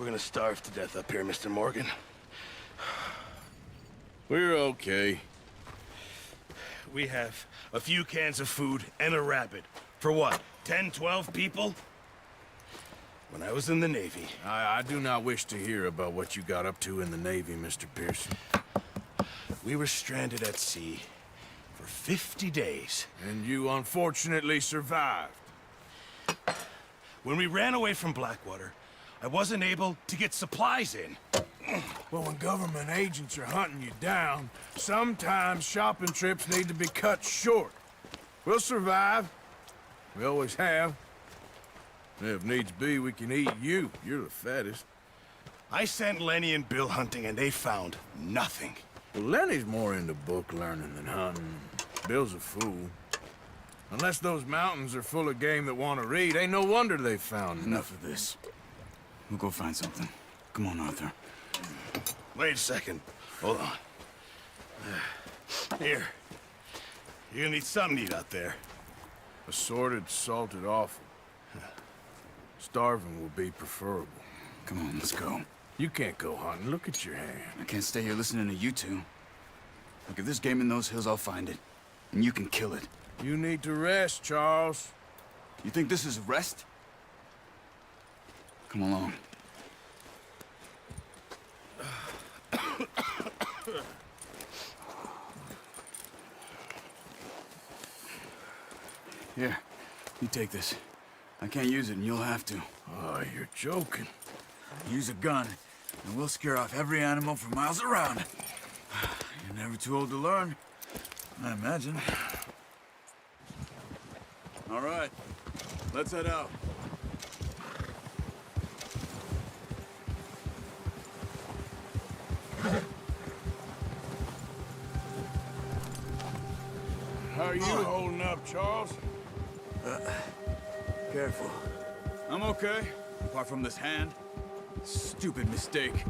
we're gonna starve to death up here, Mr. Morgan. We're okay. We have a few cans of food and a rabbit. For what, 10, 12 people? When I was in the Navy... I do not wish to hear about what you got up to in the Navy, Mr. Pearson. We were stranded at sea for 50 days. And you unfortunately survived. When we ran away from Blackwater, I wasn't able to get supplies in. Well, when government agents are hunting you down, sometimes shopping trips need to be cut short. We'll survive. We always have. If needs be, we can eat you. You're the fattest. I sent Lenny and Bill hunting, and they found nothing. Well, Lenny's more into book learning than hunting. Bill's a fool. Unless those mountains are full of game that want to read, ain't no wonder they found Enough of this. We'll go find something. Come on, Arthur. Wait a second. Hold on. Here. You're gonna need something to eat out there. Assorted, salted offal. Starving will be preferable. Come on, let's go. You can't go hunting. Look at your hand. I can't stay here listening to you two. Look, if there's game in those hills, I'll find it. And you can kill it. You need to rest, Charles. You think this is rest? Come along. Here, you take this. I can't use it, and you'll have to. Oh, you're joking. Use a gun, and we'll scare off every animal for miles around. You're never too old to learn, I imagine. All right, let's head out. How are you holding up, Charles? Careful. I'm okay, apart from this hand. Stupid mistake.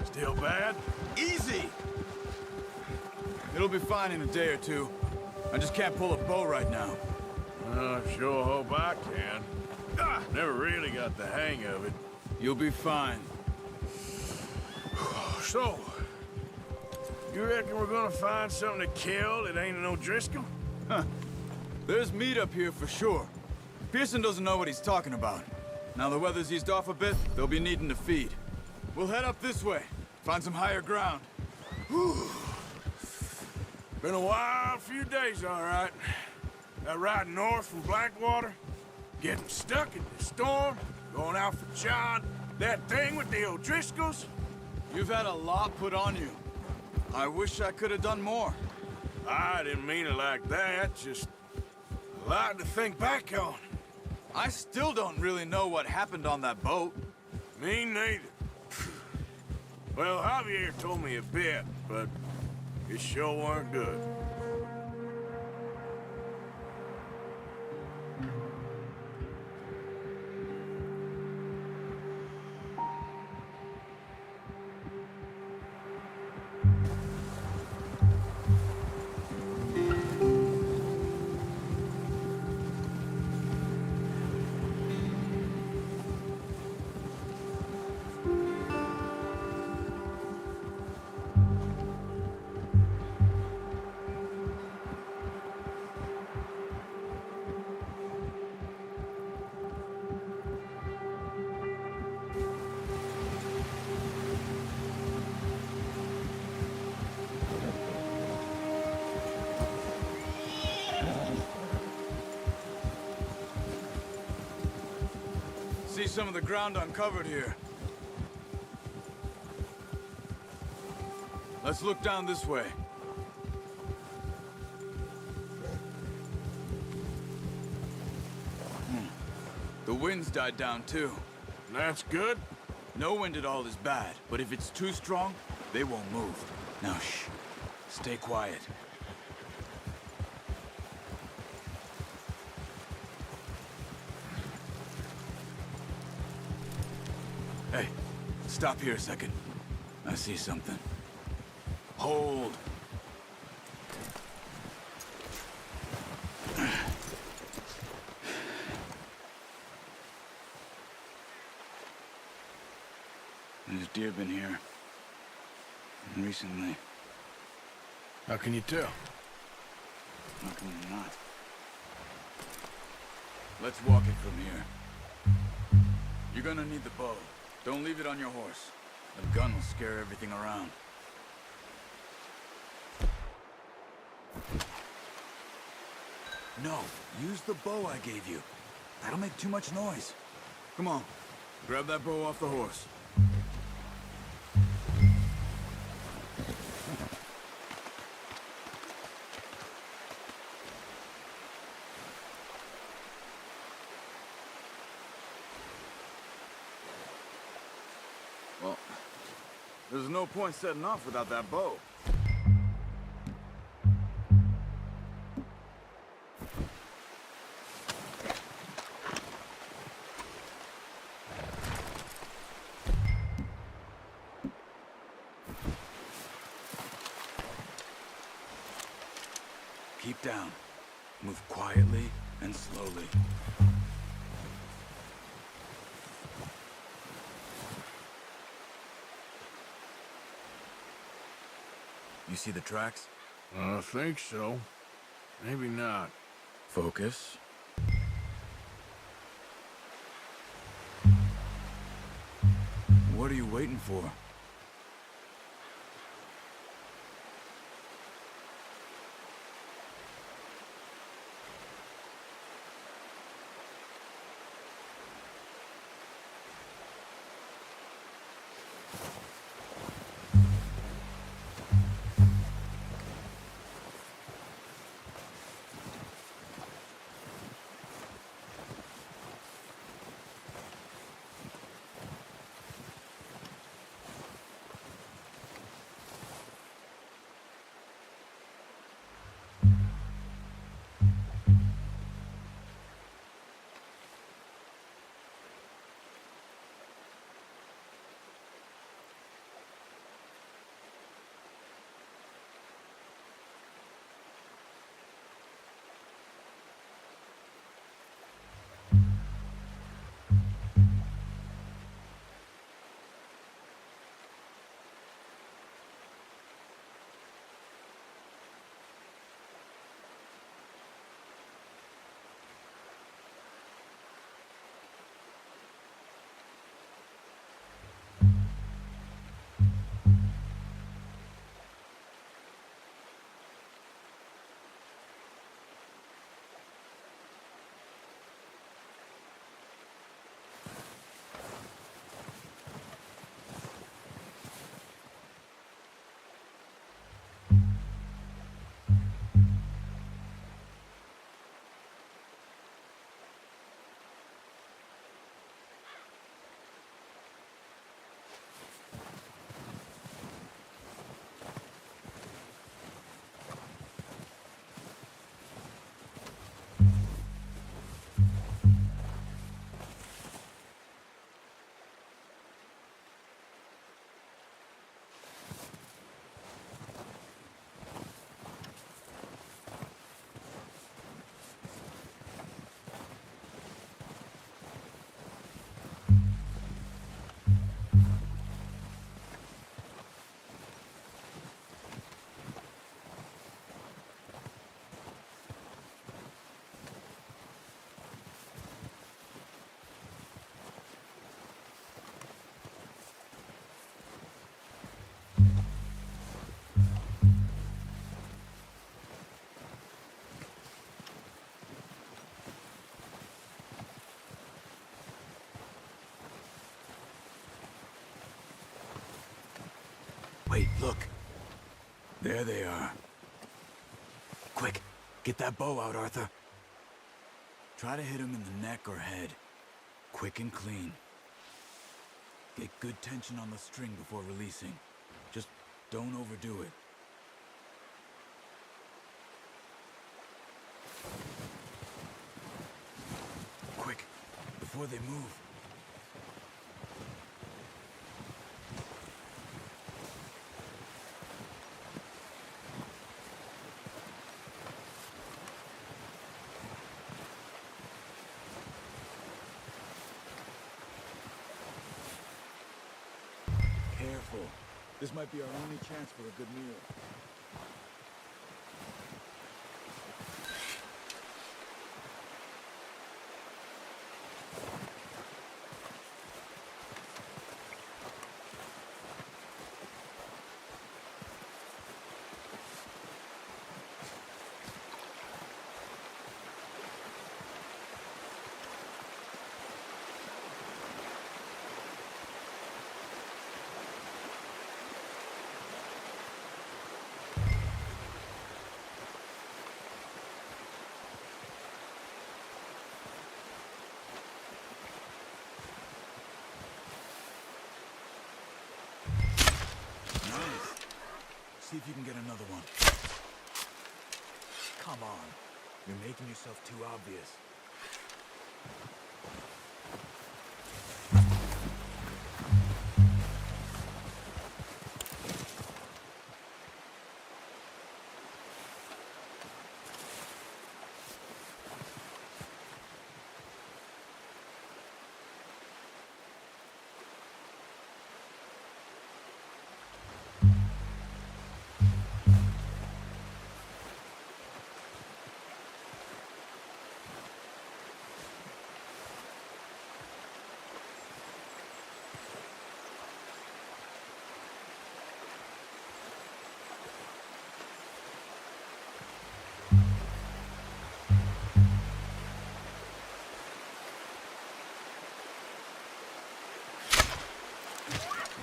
Still bad? Easy! It'll be fine in a day or two. I just can't pull a bow right now. I sure hope I can. Never really got the hang of it. You'll be fine. So, you reckon we're gonna find something to kill that ain't no Driscoll? Huh. There's meat up here for sure. Pearson doesn't know what he's talking about. Now the weather's eased off a bit, they'll be needing to feed. We'll head up this way, find some higher ground. Whew. Been a wild few days, all right. That ride north from Blackwater, getting stuck in the storm, going out for John, that thing with the O'Driscolls. You've had a lot put on you. I wish I could have done more. I didn't mean it like that, just a lot to think back on. I still don't really know what happened on that boat. Me neither. Well, Javier told me a bit, but it sure weren't good. See some of the ground uncovered here. Let's look down this way. The wind's died down too. That's good. No wind at all is bad, but if it's too strong, they won't move. Now shh, stay quiet. Hey, stop here a second. I see something. Hold. There's deer been here. Recently. How can you tell? How can you not? Let's walk it from here. You're gonna need the bow. Don't leave it on your horse. A gun will scare everything around. No, use the bow I gave you. That'll make too much noise. Come on, grab that bow off the horse. Well, there's no point setting off without that bow. Keep down. Move quietly and slowly. You see the tracks? I think so. Maybe not. Focus. What are you waiting for? Wait, look. There they are. Quick, get that bow out, Arthur. Try to hit him in the neck or head. Quick and clean. Get good tension on the string before releasing. Just don't overdo it. Quick, before they move. careful. This might be our only chance for a good meal. See if you can get another one. Come on. You're making yourself too obvious.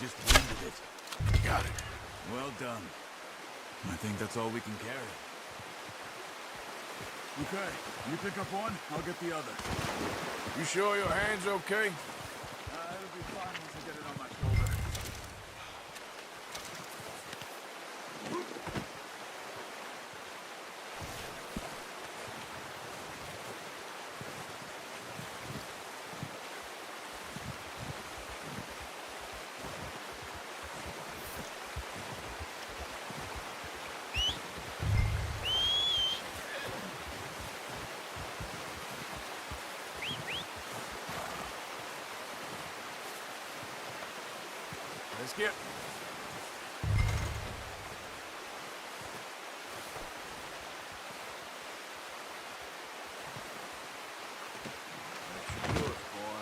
Just wounded it. Got it. Well done. I think that's all we can carry. Okay, you pick up one, I'll get the other. You sure your hand's okay? It'll be fine once I get it on my shoulder. Let's get. That should do it, boy.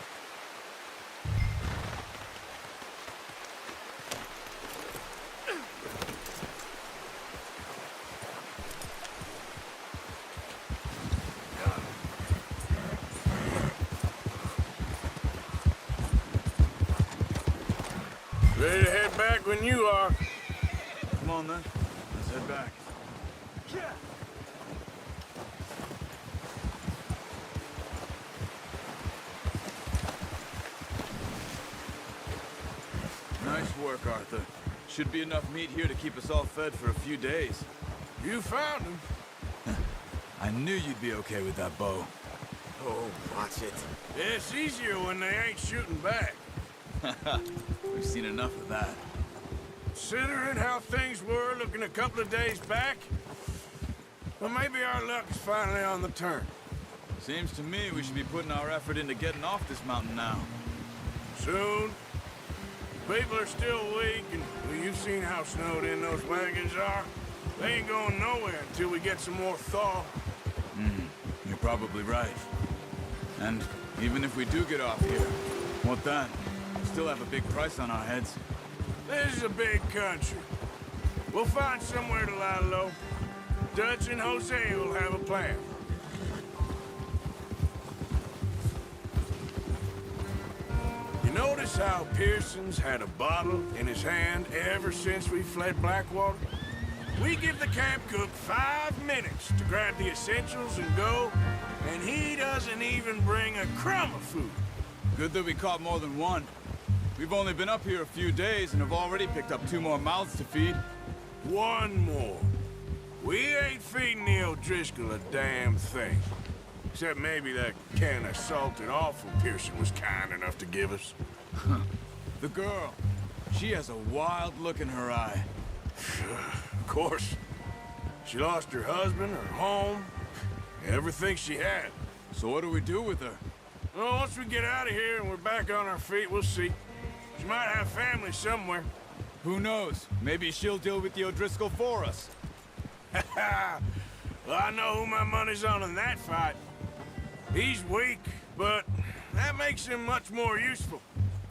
Ready to head back when you are. Come on then, let's head back. Nice work, Arthur. Should be enough meat here to keep us all fed for a few days. You found him. I knew you'd be okay with that bow. Oh, watch it. It's easier when they ain't shooting back. We've seen enough of that. Considering how things were looking a couple of days back, well, maybe our luck is finally on the turn. Seems to me we should be putting our effort into getting off this mountain now. Soon. People are still weak, and well, you've seen how snowed in those wagons are. They ain't going nowhere until we get some more thaw. You're probably right. And even if we do get off here, what then? We still have a big price on our heads. This is a big country. We'll find somewhere to lie low. Dutch and Jose will have a plan. You notice how Pearson's had a bottle in his hand ever since we fled Blackwater? We give the camp cook 5 minutes to grab the essentials and go, and he doesn't even bring a crumb of food. Good that we caught more than one. We've only been up here a few days and have already picked up 2 more mouths to feed. One more. We ain't feeding the O'Driscoll a damn thing. Except maybe that can of salted offal Pearson was kind enough to give us. The girl. She has a wild look in her eye. Of course. She lost her husband, her home, everything she had. So what do we do with her? Well, once we get out of here and we're back on our feet, we'll see. She might have family somewhere. Who knows? Maybe she'll deal with the O'Driscoll for us. Well, I know who my money's on in that fight. He's weak, but that makes him much more useful.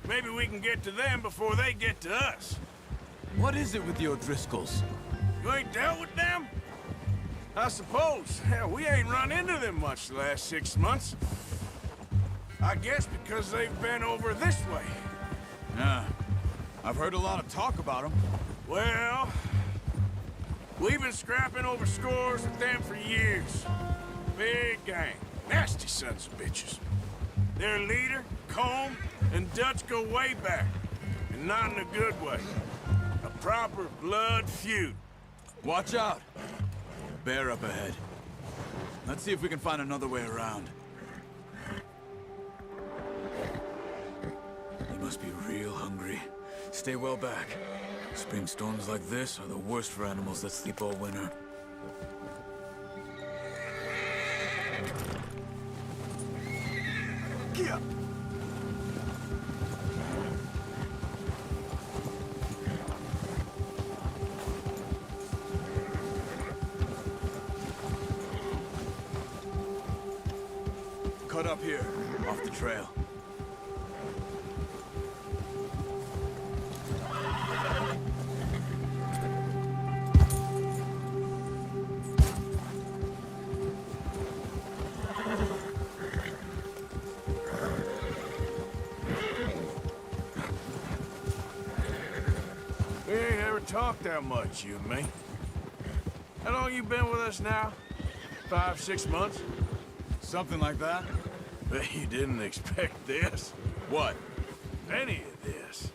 Maybe we can get to them before they get to us. What is it with the O'Driscolls? You ain't dealt with them? I suppose. Hell, we ain't run into them much the last 6 months. I guess because they've been over this way. Yeah. I've heard a lot of talk about them. Well, we've been scrapping over scores with them for years. Big gang. Nasty sons of bitches. Their leader, Combe, and Dutch go way back. And not in a good way. A proper blood feud. Watch out. Bear up ahead. Let's see if we can find another way around. You must be real hungry. Stay well back. Spring storms like this are the worst for animals that sleep all winter. Get up! Cut up here, off the trail. We ain't ever talked that much, you and me. How long you been with us now? 5, 6 months? Something like that? Bet you didn't expect this. What? Any of this.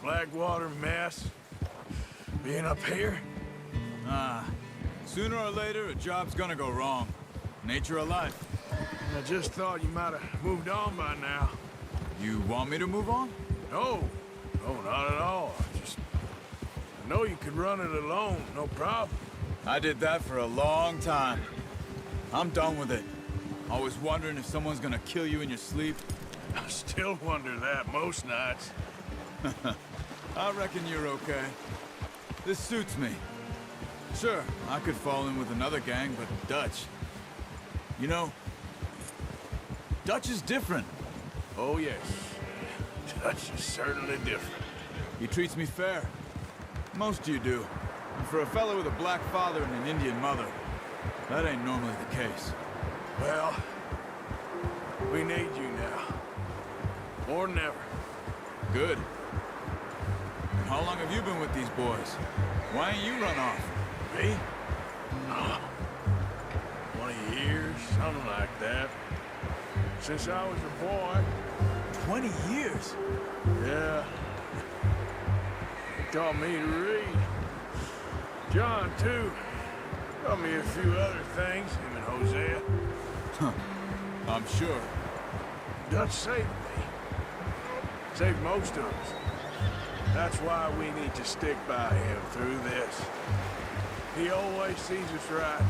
Blackwater mess. Being up here? Sooner or later, a job's gonna go wrong. Nature of life. I just thought you might have moved on by now. You want me to move on? No. No, not at all. I know you could run it alone, no problem. I did that for a long time. I'm done with it. Always wondering if someone's gonna kill you in your sleep. I still wonder that most nights. I reckon you're okay. This suits me. Sure, I could fall in with another gang, but Dutch... You know, Dutch is different. Oh, yes. Dutch is certainly different. He treats me fair. Most of you do. And for a fellow with a black father and an Indian mother, that ain't normally the case. Well, we need you now. More than ever. Good. And how long have you been with these boys? Why ain't you run off? Me? Oh, 20 years, something like that. Since I was a boy. 20 years? Yeah. He taught me to read. John, too. Taught me a few other things, him and Hosea. I'm sure. Dutch saved me. Saved most of us. That's why we need to stick by him through this. He always sees us right.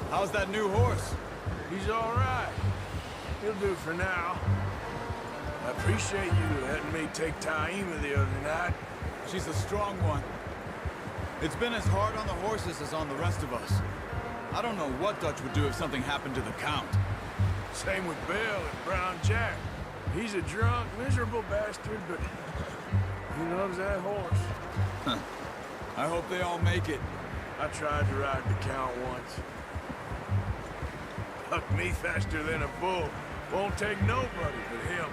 How's that new horse? He's all right. He'll do for now. I appreciate you letting me take Taima the other night. She's a strong one. It's been as hard on the horses as on the rest of us. I don't know what Dutch would do if something happened to the Count. Same with Bill and Brown Jack. He's a drunk, miserable bastard, but he loves that horse. I hope they all make it. I tried to ride the Count once. Bucked me faster than a bull. Won't take nobody but him.